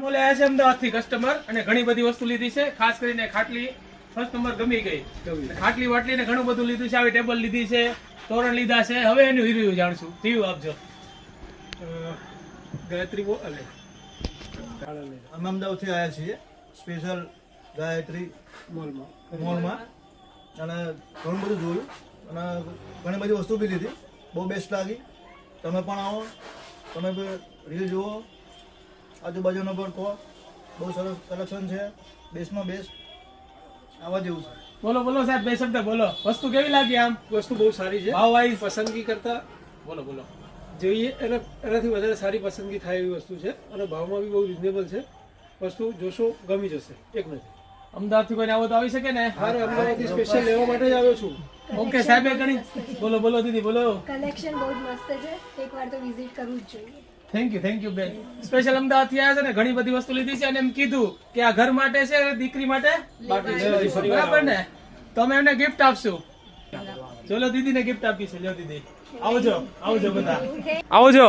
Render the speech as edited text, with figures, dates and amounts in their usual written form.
Moll આવ્યા છે અમદાવાદથી કસ્ટમર અને ઘણી બધી વસ્તુ લીધી છે, ખાસ કરીને ખાટલી ફર્સ્ટ નંબર ગમી ગઈ. ખાટલી વાટલી ને ઘણું બધું લીધું છે. આવી ટેબલ લીધી છે, તોરણ લીધા છે. હવે એનું રિવ્યુ જાણશું. રિવ્યુ આપજો. ગાયત્રી અમે અમદાવાદથી આવ્યા છીએ સ્પેશિયલ ગાયત્રી મોલમાં અને ઘણું બધું જોયું અને ઘણી બધી વસ્તુ બી લીધી. બહુ બેસ્ટ લાગી. તમે પણ આવો, તમે બી રીલ જુઓ, આજુબાજુનો પણ કહો. બહુ સરસ કલેક્શન છે, બેસ્ટમાં બેસ્ટ. આવા જેવું છે. બોલો બોલો સાહેબ, બે શબ્દ બોલો. વસ્તુ કેવી લાગી? આમ વસ્તુ બહુ સારી છે. ભાવ વાઇઝ પસંદગી કરતા બોલો બોલો. જોઈએ એનાથી વધારે સારી પસંદગી થાય એવી વસ્તુ છે અને ભાવમાં બી બહુ રિઝનેબલ છે. વસ્તુ જોશો ગમી જશે. એક નથી. અમદાવાદથી કોઈને આવો તો આવી શકે ને? હાર અમદાવાદથી સ્પેશિયલ લેવા માટે જ આવ્યો છું. ઓકે સાહેબ, ઘણી બોલો બોલો દીદી બોલો. કલેક્શન બહુ જ મસ્ત છે. એકવાર તો વિઝિટ કરવું જ જોઈએ. થેન્ક યુ બેન. સ્પેશિયલ અમદાવાદથી આવ્યા છે ને, ઘણી બધી વસ્તુ લીધી છે અને એમ કીધું કે આ ઘર માટે છે, દીકરી માટે બરાબર ને? તો અમે એમને ગિફ્ટ આપશું. ચલો દીદીને ગિફ્ટ આપી છે. લ્યો દીદી, આવજો બધા આવજો.